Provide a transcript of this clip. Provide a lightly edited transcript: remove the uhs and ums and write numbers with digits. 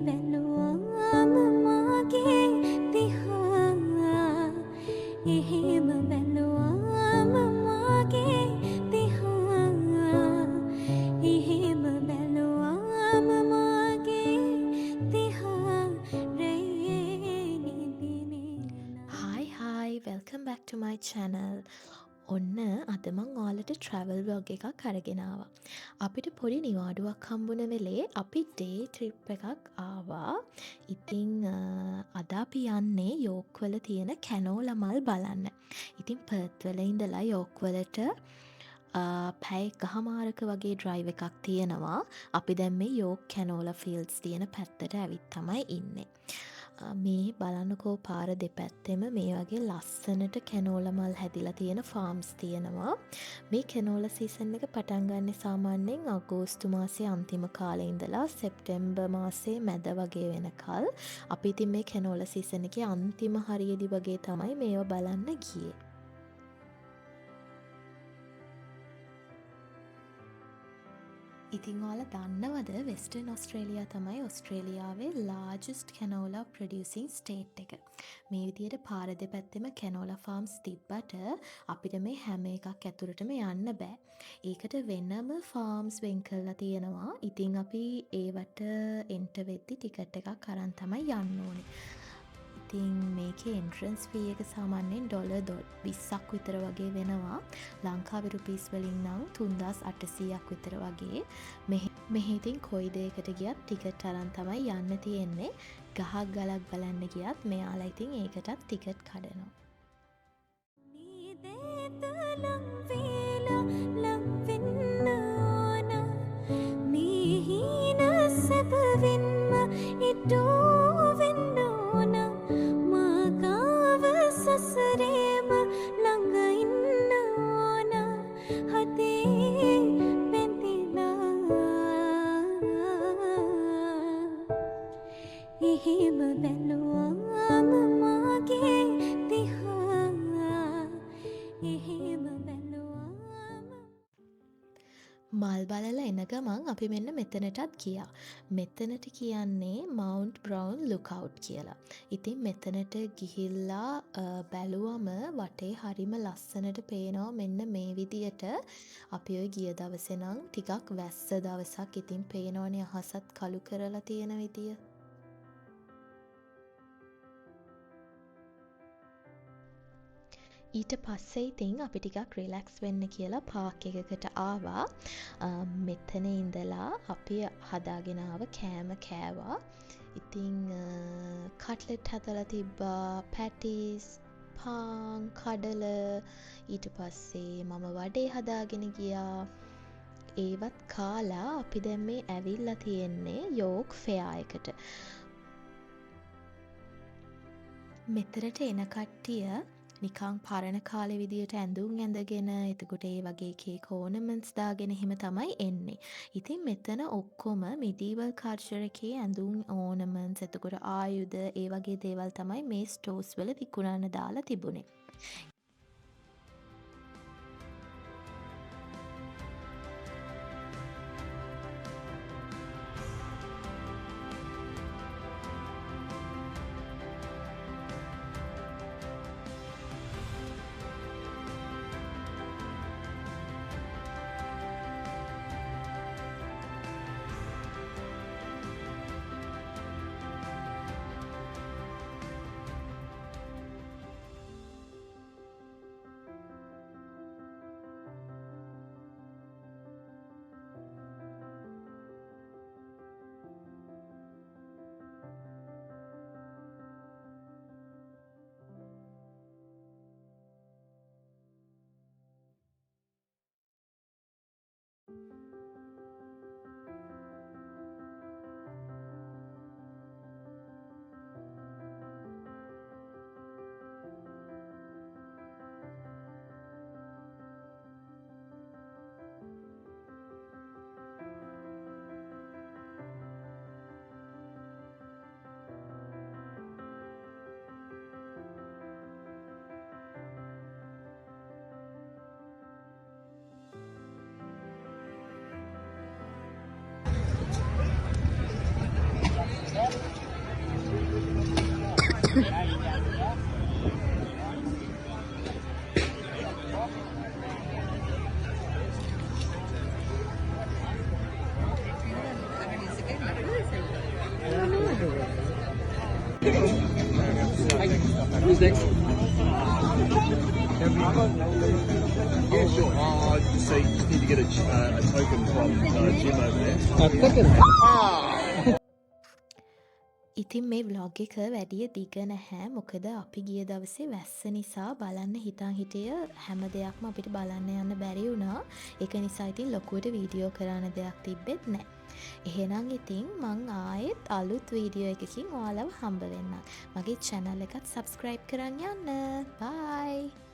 බැලුවාම මාගේ දිහා එහෙම බැලුවාම මාගේ දිහා එහෙම බැලුවාම මාගේ දිහා රැයේ නිදිනෙලා. Hi, welcome back to my channel. ඔන්න අද මං ඔයාලට travel vlog එකක් අරගෙන ආවා. අපිට පොඩි නිවාඩුවක් හම්බුන වෙලේ අපි day trip එකක් ආවා. ඉතින් අද අපි යන්නේ යෝක් වල තියෙන කැනෝලා මල් බලන්න. ඉතින් පර්ත් වල ඉඳලා යෝක් වලට පැය එකහමාරක වගේ drive එකක් තියෙනවා. අපි දැන් මේ යෝක් කැනෝලා fields තියෙන පැත්තට ඇවිත් තමයි ඉන්නේ. මේ බලන්නකෝ පාර දෙපැත්තෙම මේ වගේ ලස්සනට කැනෝලා මල් හැදිලා තියෙන ෆාම්ස් තියෙනවා. මේ කැනෝලා සීසන් එක පටන් ගන්න සාමාන්‍යයෙන් අගෝස්තු මාසයේ අන්තිම කාලේ ඉඳලා සෙප්තැම්බර් මාසයේ මැද වගේ වෙනකල්. අපි ඉතින් මේ කැනෝලා සීසන් එකේ අන්තිම හරියේදී වගේ තමයි මේව බලන්න ගියේ. ඉතින් ඔයාලා දන්නවද වෙස්ටර්න් ඔස්ට්‍රේලියා තමයි ඔස්ට්‍රේලියාවේ largest canola producing state එක. මේ විදිහට පාර දෙපැත්තෙම canola farms තිබ්බට අපිට මේ හැම එකක් ඇතුළටම යන්න බෑ. ඒකට වෙනම farms වෙන් කරලා තියෙනවා. ඉතින් අපි ඒවට enter වෙද්දි ටිකට් එකක් අරන් තමයි යන්න ඕනේ. ඉතින් මේකේ එන්ට්‍රන්ස් ෆී එක සාමාන්‍යයෙන් $20ක් විතර වගේ වෙනවා. ලංකාවේ රුපීස් වලින් නම් 3800ක් විතර වගේ. මෙහි ඉතින් කොයි දෙයකට ගියත් ටිකට් අරන් තමයි යන්න තියෙන්නේ. ගහක් ගලක් බලන්න ගියත් මෙයාලා ඉතින් ඒකටත් ටිකට් කඩනවා. එහෙම බැලුවාම මාගේ දිහා එහෙම බැලුවාම මල් බලලා එන ගමන් අපි මෙන්න මෙතනටත් ගියා. මෙතනට කියන්නේ Mount Brown Lookout කියලා. ඉතින් මෙතනට ගිහිල්ලා බැලුවම වටේ හරිම ලස්සනට පේනවා මෙන්න මේ විදියට. අපි ඔය ගිය දවසේ නම් ටිකක් වැස්ස දවසක්. ඉතින් පේනවනේ අහසත් කළු කරලා තියෙන විදිය. ඊට පස්සේ ඉතින් අපි ටිකක් රිලැක්ස් වෙන්න කියලා පාක් එකකට ආවා. මෙතන ඉඳලා අපි හදාගෙන ආව කෑම කෑවා. ඉතින් කට්ලට් හදලා තිබ්බා, පැටිස්, පාන්, කඩල. ඊට පස්සේ මම වඩේ හදාගෙන ගියා. ඒවත් කාලා අපි දැන් මේ ඇවිල්ලා තියෙන්නේ යෝක් ෆෙයා එකට. මෙතරට එන කට්ටිය නිකං පරණ කාලේ විදියට ඇඳුම් ඇඳගෙන එතකොට ඒ වගේ කේක් ඕනමන්ට්ස් දාගෙන එහෙම තමයි එන්නේ. ඉතින් මෙතන ඔක්කොම මිඩීවල් කල්චර් එකේ ඇඳුම් ඕනමන්ට්ස් එතකොට ආයුධ ඒ වගේ දේවල් තමයි මේ ස්ටෝර්ස් වල විකුණන්න දාලා තිබුණේ. Who's next? Yeah, sure. So you just need to get a token from Jim over there. ඉතින් මේ vlog එක වැඩිය දිග නැහැ. මොකද අපි ගිය දවසේ වැස්ස නිසා බලන්න හිතන් හිටිය හැම දෙයක්ම අපිට බලන්න යන්න බැරි වුණා. ඒක නිසා ඉතින් ලොකුවට වීඩියෝ කරන්න දෙයක් තිබ්බෙත් නැහැ. එහෙනම් ඉතින් මං ආයෙත් අලුත් වීඩියෝ එකකින් ඔයාලව හම්බ වෙන්නම්. මගේ channel එකත් subscribe කරන් යන්න. bye.